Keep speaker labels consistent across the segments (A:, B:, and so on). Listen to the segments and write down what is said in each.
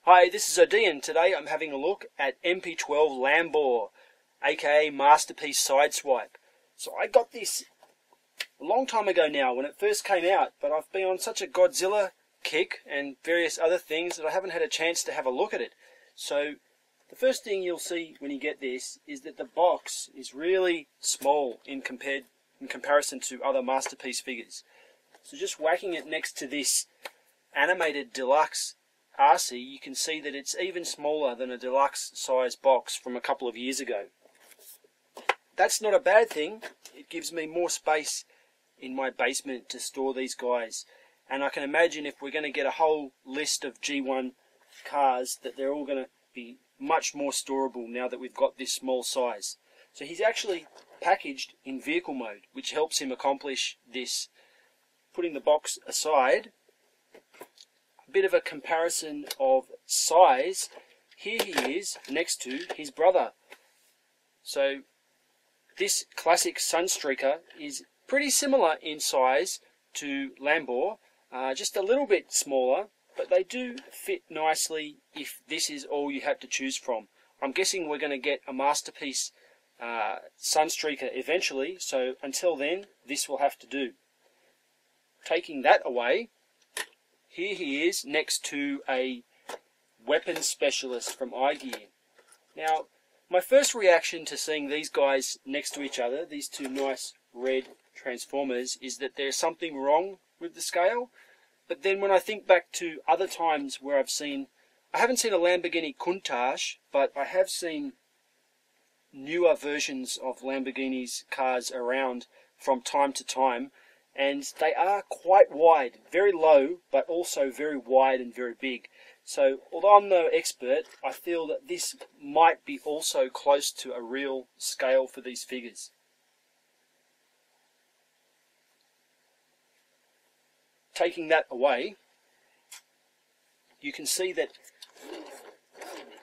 A: Hi, this is Odeean. Today I'm having a look at MP12 Lambor, aka Masterpiece Sideswipe. So I got this a long time ago now when it first came out, but I've been on such a Godzilla kick and various other things that I haven't had a chance to have a look at it. So the first thing you'll see when you get this is that the box is really small in comparison to other Masterpiece figures. So just whacking it next to this animated deluxe RC, you can see that it's even smaller than a deluxe size box from a couple of years ago. That's not a bad thing. It gives me more space in my basement to store these guys, and I can imagine if we're going to get a whole list of G1 cars that they're all going to be much more storable now that we've got this small size. So he's actually packaged in vehicle mode, which helps him accomplish this. Putting the box aside, bit of a comparison of size. Here he is next to his brother. So this classic Sunstreaker is pretty similar in size to Lambor, just a little bit smaller, but they do fit nicely if this is all you have to choose from. I'm guessing we're going to get a Masterpiece Sunstreaker eventually, so until then this will have to do. Taking that away, here he is next to a weapons specialist from iGear. Now, my first reaction to seeing these guys next to each other, these two nice red Transformers, is that there's something wrong with the scale. But then when I think back to other times where I haven't seen a Lamborghini Countach, but I have seen newer versions of Lamborghini's cars around from time to time, and they are quite wide, very low, but also very wide and very big. So, although I'm no expert, I feel that this might be also close to a real scale for these figures. Taking that away, you can see that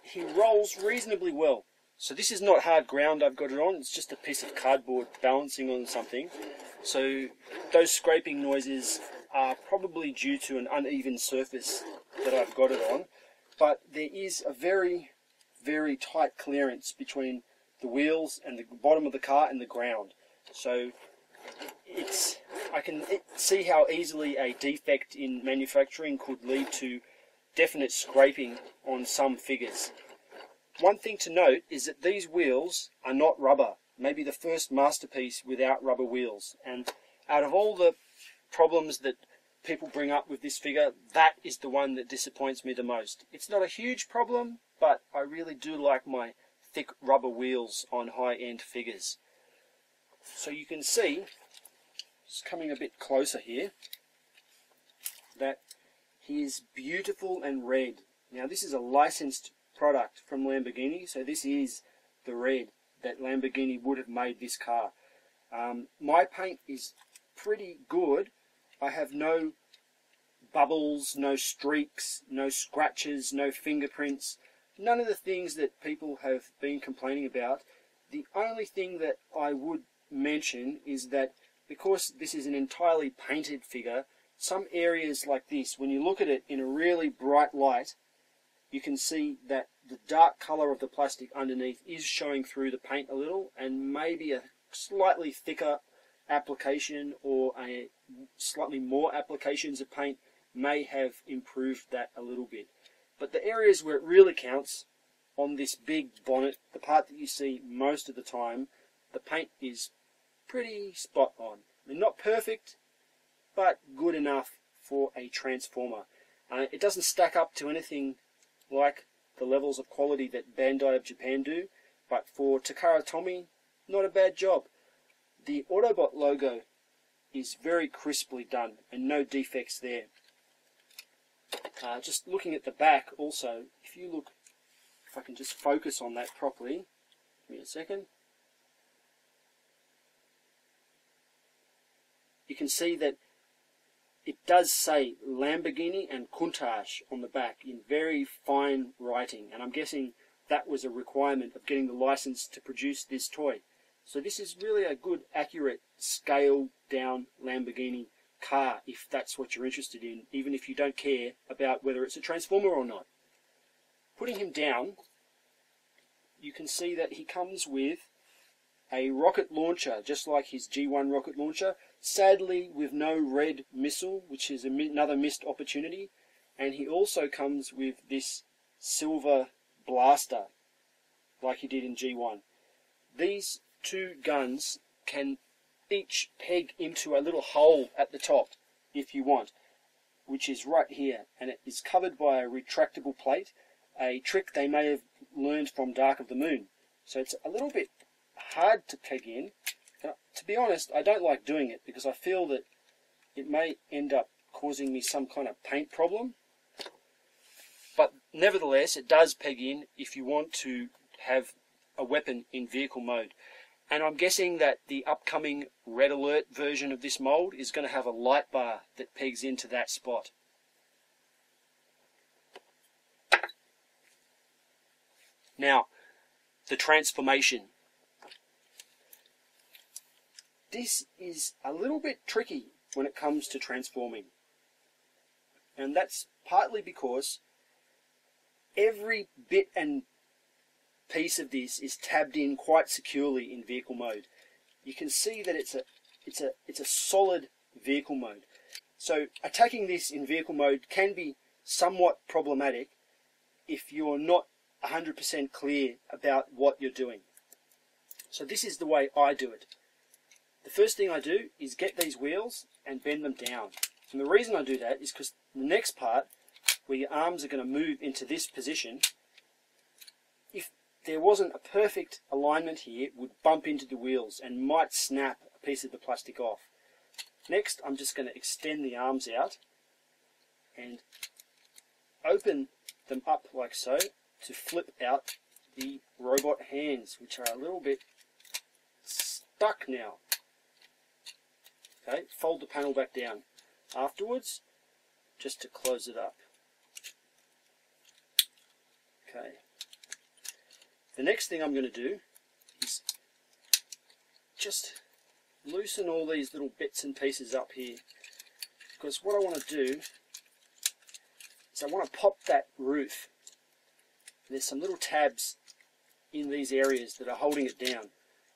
A: he rolls reasonably well. So this is not hard ground I've got it on, it's just a piece of cardboard balancing on something. So those scraping noises are probably due to an uneven surface that I've got it on, but there is a very, very tight clearance between the wheels and the bottom of the car and the ground. So I can see how easily a defect in manufacturing could lead to definite scraping on some figures. One thing to note is that these wheels are not rubber. Maybe the first Masterpiece without rubber wheels. And out of all the problems that people bring up with this figure, that is the one that disappoints me the most. It's not a huge problem, but I really do like my thick rubber wheels on high-end figures. So you can see, just coming a bit closer here, that he is beautiful and red. Now this is a licensed product from Lamborghini, so this is the red that Lamborghini would have made this car. My paint is pretty good. I have no bubbles, no streaks, no scratches, no fingerprints, none of the things that people have been complaining about. The only thing that I would mention is that because this is an entirely painted figure, some areas like this, when you look at it in a really bright light, you can see that the dark colour of the plastic underneath is showing through the paint a little, and maybe a slightly thicker application or a slightly more applications of paint may have improved that a little bit. But the areas where it really counts, on this big bonnet, the part that you see most of the time, the paint is pretty spot on. I mean, not perfect, but good enough for a Transformer. It doesn't stack up to anything like the levels of quality that Bandai of Japan do, but for TakaraTomy, not a bad job. The Autobot logo is very crisply done and no defects there. Just looking at the back also, if I can just focus on that properly, give me a second. You can see that it does say Lamborghini and Countach on the back in very fine writing, and I'm guessing that was a requirement of getting the license to produce this toy. So this is really a good, accurate, scaled down Lamborghini car, if that's what you're interested in, even if you don't care about whether it's a Transformer or not. putting him down, you can see that he comes with a rocket launcher, just like his G1 rocket launcher, sadly with no red missile, which is another missed opportunity. And he also comes with this silver blaster, like he did in G1. These two guns can each peg into a little hole at the top, if you want, which is right here, and it is covered by a retractable plate, a trick they may have learned from Dark of the Moon. So it's a little bit hard to peg in. And to be honest, I don't like doing it because I feel that it may end up causing me some kind of paint problem. But nevertheless, it does peg in if you want to have a weapon in vehicle mode. And I'm guessing that the upcoming Red Alert version of this mold is going to have a light bar that pegs into that spot. Now, the transformation. This is a little bit tricky when it comes to transforming. And that's partly because every bit and piece of this is tabbed in quite securely in vehicle mode. You can see that it's a solid vehicle mode. So attacking this in vehicle mode can be somewhat problematic if you're not 100% clear about what you're doing. So this is the way I do it. The first thing I do is get these wheels and bend them down. And the reason I do that is because the next part, where your arms are going to move into this position, if there wasn't a perfect alignment here, it would bump into the wheels and might snap a piece of the plastic off. Next, I'm just going to extend the arms out and open them up like so to flip out the robot hands, which are a little bit stuck now. Okay, fold the panel back down. Afterwards, just to close it up. Okay. The next thing I'm going to do is just loosen all these little bits and pieces up here, because what I want to do is I want to pop that roof. There's some little tabs in these areas that are holding it down.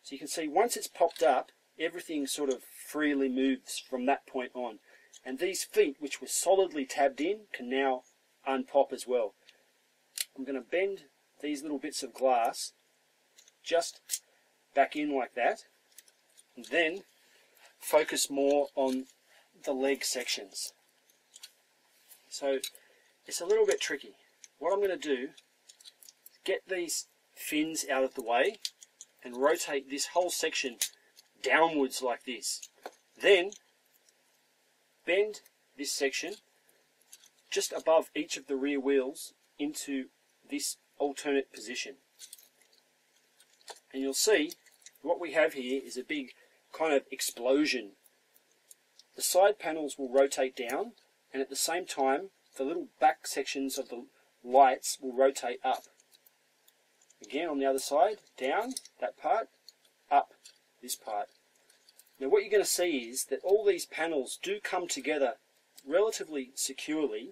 A: So you can see once it's popped up, everything sort of freely moves from that point on. And these feet, which were solidly tabbed in, can now unpop as well. I'm going to bend these little bits of glass just back in like that, and then focus more on the leg sections. So it's a little bit tricky. What I'm going to do is get these fins out of the way and rotate this whole section downwards like this. Then bend this section just above each of the rear wheels into this alternate position. And you'll see what we have here is a big kind of explosion. The side panels will rotate down, and at the same time the little back sections of the lights will rotate up. Again on the other side, down that part, up this part. Now what you're going to see is that all these panels do come together relatively securely,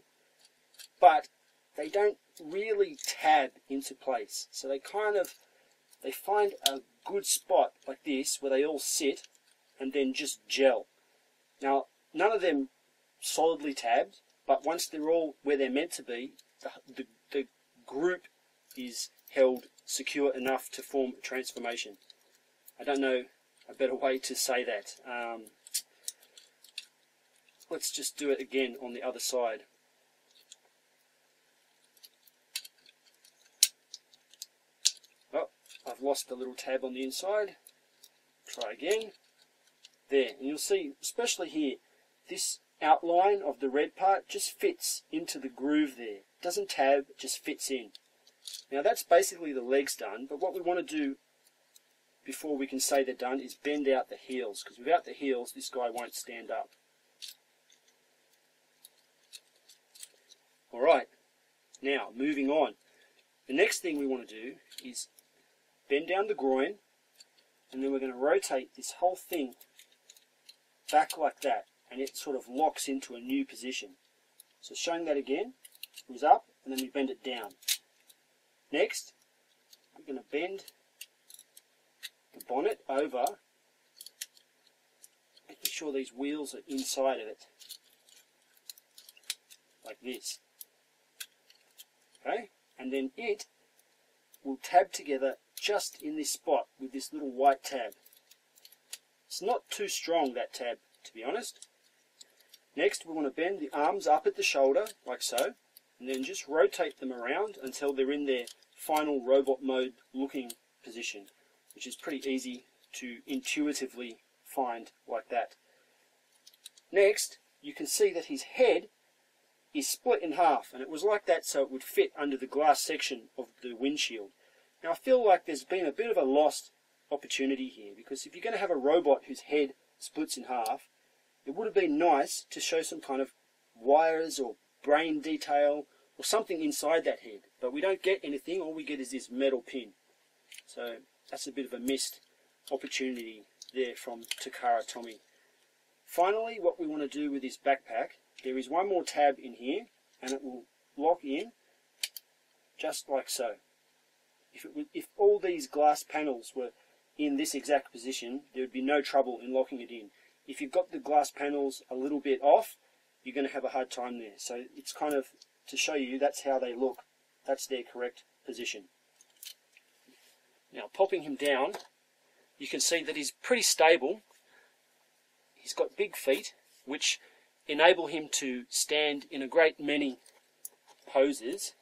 A: but they don't really tab into place. So they find a good spot like this where they all sit and then just gel. Now none of them solidly tabbed, but once they're all where they're meant to be, the group is held secure enough to form a transformation. I don't know a better way to say that. Let's just do it again on the other side. Oh, I've lost the little tab on the inside. Try again. There, and you'll see, especially here, this outline of the red part just fits into the groove there. It doesn't tab, it just fits in. Now that's basically the legs done, but what we want to do before we can say they're done is bend out the heels, because without the heels this guy won't stand up. Alright, now moving on. The next thing we want to do is bend down the groin, and then we're going to rotate this whole thing back like that, and it sort of locks into a new position. So showing that again, it goes up and then we bend it down. Next, I'm going to bend the bonnet over, making sure these wheels are inside of it, like this. Okay, and then it will tab together just in this spot with this little white tab. It's not too strong, that tab, to be honest. Next, we want to bend the arms up at the shoulder, like so, and then just rotate them around until they're in their final robot mode looking position, which is pretty easy to intuitively find like that. Next, you can see that his head is split in half, and it was like that so it would fit under the glass section of the windshield. Now I feel like there's been a bit of a lost opportunity here, because if you're going to have a robot whose head splits in half, it would have been nice to show some kind of wires or brain detail or something inside that head, but we don't get anything. All we get is this metal pin. So that's a bit of a missed opportunity there from TakaraTomy. Finally, what we want to do with this backpack, there is one more tab in here, and it will lock in just like so. If all these glass panels were in this exact position, there would be no trouble in locking it in. If you've got the glass panels a little bit off, you're going to have a hard time there. So it's kind of to show you that's how they look. That's their correct position. Now, popping him down, you can see that he's pretty stable. He's got big feet, which enable him to stand in a great many poses,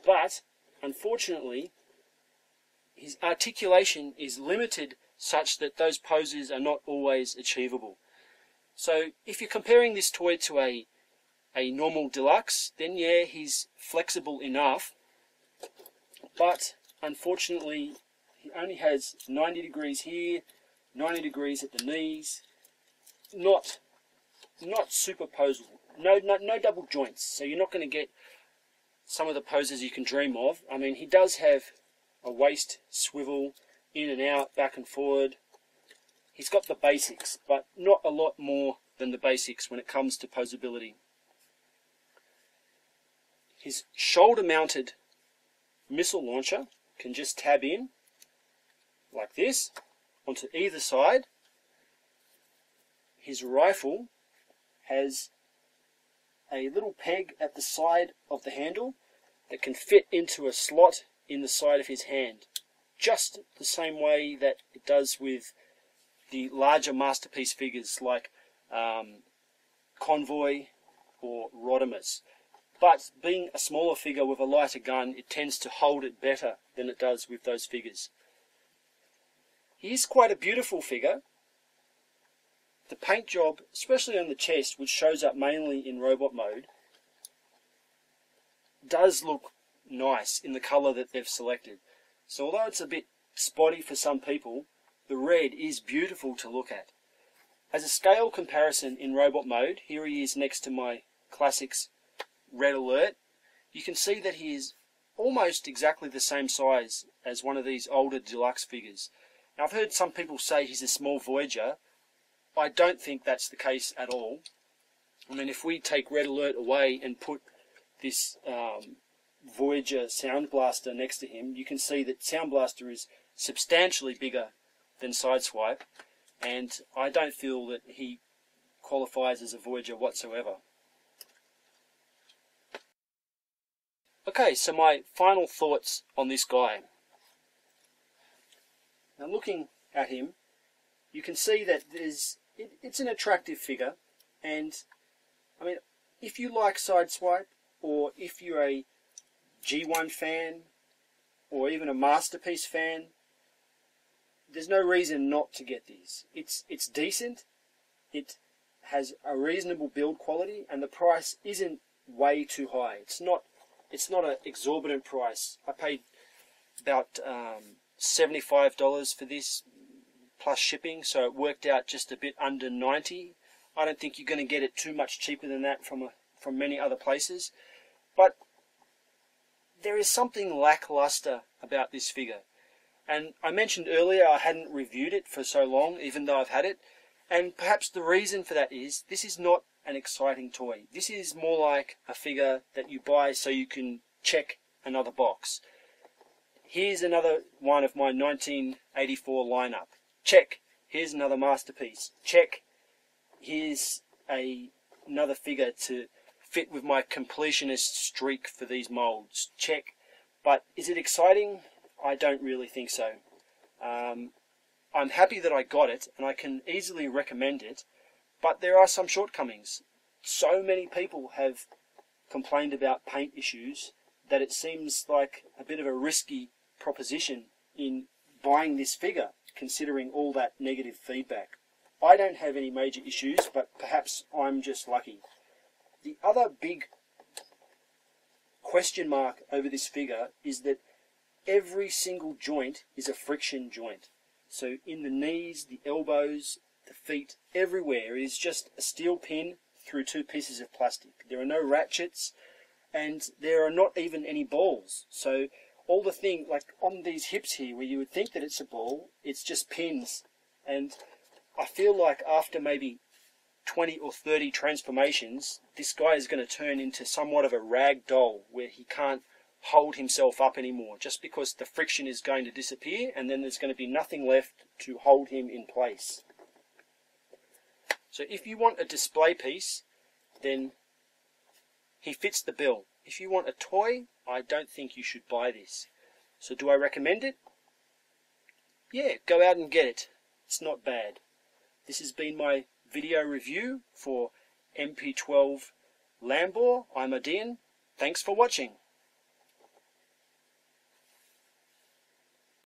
A: but unfortunately his articulation is limited such that those poses are not always achievable. So if you're comparing this toy to a normal deluxe, then yeah, he's flexible enough, but unfortunately he only has 90 degrees here, 90 degrees at the knees, not superposable, no double joints, so you're not going to get some of the poses you can dream of. I mean, he does have a waist swivel, in and out, back and forward. He's got the basics, but not a lot more than the basics when it comes to posability. His shoulder-mounted missile launcher can just tab in, like this, onto either side. His rifle has a little peg at the side of the handle that can fit into a slot in the side of his hand, just the same way that it does with the larger masterpiece figures like Convoy or Rodimus. But being a smaller figure with a lighter gun, it tends to hold it better than it does with those figures. He is quite a beautiful figure. The paint job, especially on the chest, which shows up mainly in robot mode, does look nice in the colour that they've selected. So although it's a bit spotty for some people, the red is beautiful to look at. As a scale comparison in robot mode, here he is next to my Classics Red Alert. You can see that he is almost exactly the same size as one of these older deluxe figures. Now I've heard some people say he's a small Voyager. I don't think that's the case at all. I mean, if we take Red Alert away and put this Voyager Sound Blaster next to him, you can see that Sound Blaster is substantially bigger than Sideswipe, and I don't feel that he qualifies as a Voyager whatsoever. Okay, so my final thoughts on this guy. Now looking at him, you can see that it's an attractive figure, and I mean, if you like Sideswipe, or if you're a G1 fan, or even a Masterpiece fan, there's no reason not to get these. It's decent, it has a reasonable build quality, and the price isn't way too high. It's not an exorbitant price. I paid about $75 for this plus shipping, so it worked out just a bit under $90. I don't think you're going to get it too much cheaper than that from many other places, but there is something lackluster about this figure. And I mentioned earlier I hadn't reviewed it for so long, even though I've had it, and perhaps the reason for that is this is not an exciting toy. This is more like a figure that you buy so you can check another box. Here's another one of my 1984 lineup. Check. Here's another masterpiece. Check. Here's another figure to fit with my completionist streak for these molds. Check. But is it exciting? I don't really think so. I'm happy that I got it, and I can easily recommend it, but there are some shortcomings. So many people have complained about paint issues that it seems like a bit of a risky proposition in buying this figure, considering all that negative feedback. I don't have any major issues, but perhaps I'm just lucky. The other big question mark over this figure is that every single joint is a friction joint. So in the knees, the elbows, the feet, everywhere is just a steel pin through two pieces of plastic. There are no ratchets, and there are not even any balls. So all the thing, like on these hips here, where you would think that it's a ball, it's just pins. And I feel like after maybe 20 or 30 transformations, this guy is going to turn into somewhat of a rag doll, where he can't hold himself up anymore, just because the friction is going to disappear, and then there's going to be nothing left to hold him in place. So if you want a display piece, then he fits the bill. If you want a toy, I don't think you should buy this. So do I recommend it? Yeah, go out and get it. It's not bad. This has been my video review for MP12 Lambor. I'm odeean. Thanks for watching.